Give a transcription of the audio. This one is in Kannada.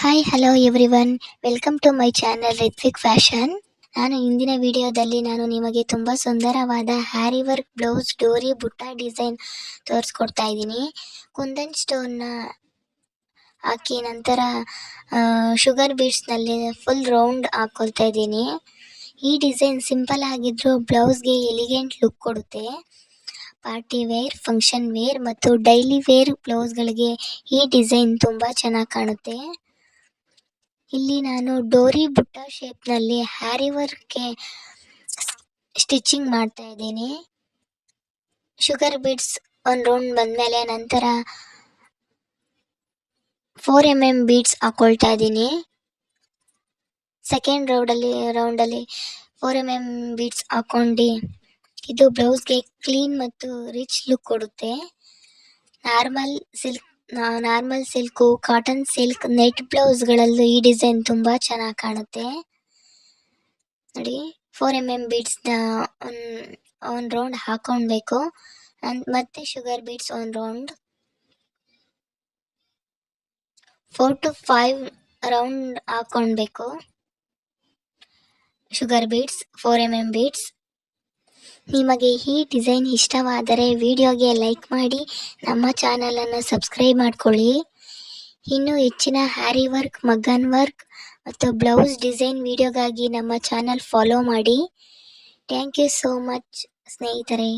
Hi hello everyone, welcome to my channel Ritvik fashion. ನಾನು ಇಂದಿನ ವಿಡಿಯೋದಲ್ಲಿ ನಿಮಗೆ ತುಂಬ ಸುಂದರವಾದ ಹ್ಯಾರಿ ವರ್ಕ್ ಬ್ಲೌಸ್ ಡೋರಿ ಬುಟ್ಟ ಡಿಸೈನ್ ತೋರಿಸ್ಕೊಡ್ತಾ ಇದ್ದೀನಿ. ಕುಂದನ್ ಸ್ಟೋನ್ನ ಹಾಕಿ ನಂತರ ಶುಗರ್ ಬೀಡ್ಸ್ನಲ್ಲಿ ಫುಲ್ ರೌಂಡ್ ಹಾಕ್ಕೊಳ್ತಾ ಇದ್ದೀನಿ. ಈ ಡಿಸೈನ್ ಸಿಂಪಲ್ ಆಗಿದ್ರೂ ಬ್ಲೌಸ್ಗೆ ಎಲಿಗೆಂಟ್ ಲುಕ್ ಕೊಡುತ್ತೆ. ಪಾರ್ಟಿ ವೇರ್, ಫಂಕ್ಷನ್ ವೇರ್ ಮತ್ತು ಡೈಲಿ ವೇರ್ ಬ್ಲೌಸ್ಗಳಿಗೆ ಈ ಡಿಸೈನ್ ತುಂಬ ಚೆನ್ನಾಗಿ ಕಾಣುತ್ತೆ. ಇಲ್ಲಿ ನಾನು ಡೋರಿ ಬುಟ್ಟ ಶೇಪ್ನಲ್ಲಿ ಹ್ಯಾರಿ ವರ್ಕ್ಗೆ ಸ್ಟಿಚಿಂಗ್ ಮಾಡ್ತಾ ಇದ್ದೀನಿ. ಶುಗರ್ ಬೀಡ್ಸ್ ಒಂದು ರೌಂಡ್ ಬಂದಮೇಲೆ ನಂತರ 4mm ಬೀಡ್ಸ್ ಹಾಕೊಳ್ತಾ ಇದ್ದೀನಿ. ಸೆಕೆಂಡ್ ರೌಂಡಲ್ಲಿ 4mm ಬೀಡ್ಸ್ ಹಾಕೊಂಡು ಇದು ಬ್ಲೌಸ್ಗೆ ಕ್ಲೀನ್ ಮತ್ತು ರಿಚ್ ಲುಕ್ ಕೊಡುತ್ತೆ. Normal silk, cotton silk, net ಬ್ಲೌಸ್ಗಳಲ್ಲೂ ಈ ಡಿಸೈನ್ ತುಂಬ ಚೆನ್ನಾಗಿ ಕಾಣುತ್ತೆ. ನೋಡಿ, 4mm ಬೀಡ್ಸ್ನ ಒಂದು ರೌಂಡ್ ಹಾಕೊಳ್ಬೇಕು. ಮತ್ತೆ ಶುಗರ್ ಬೀಡ್ಸ್ ಒಂದು ರೌಂಡ್ 4 to 5 ರೌಂಡ್ ಹಾಕೊಳ್ಬೇಕು. Sugar beads, 4mm beads. ನಿಮಗೆ ಈ ಡಿಸೈನ್ ಇಷ್ಟವಾದರೆ ವಿಡಿಯೋಗೆ ಲೈಕ್ ಮಾಡಿ, ನಮ್ಮ ಚಾನಲನ್ನು ಸಬ್ಸ್ಕ್ರೈಬ್ ಮಾಡ್ಕೊಳ್ಳಿ. ಇನ್ನು ಹೆಚ್ಚಿನ ಹ್ಯಾರಿ ವರ್ಕ್, ಮಗ್ಗನ್ ವರ್ಕ್ ಮತ್ತು ಬ್ಲೌಸ್ ಡಿಸೈನ್ ವಿಡಿಯೋಗಾಗಿ ನಮ್ಮ ಚಾನಲ್ ಫಾಲೋ ಮಾಡಿ. ಥ್ಯಾಂಕ್ ಯು ಸೋ ಮಚ್ ಸ್ನೇಹಿತರೆ.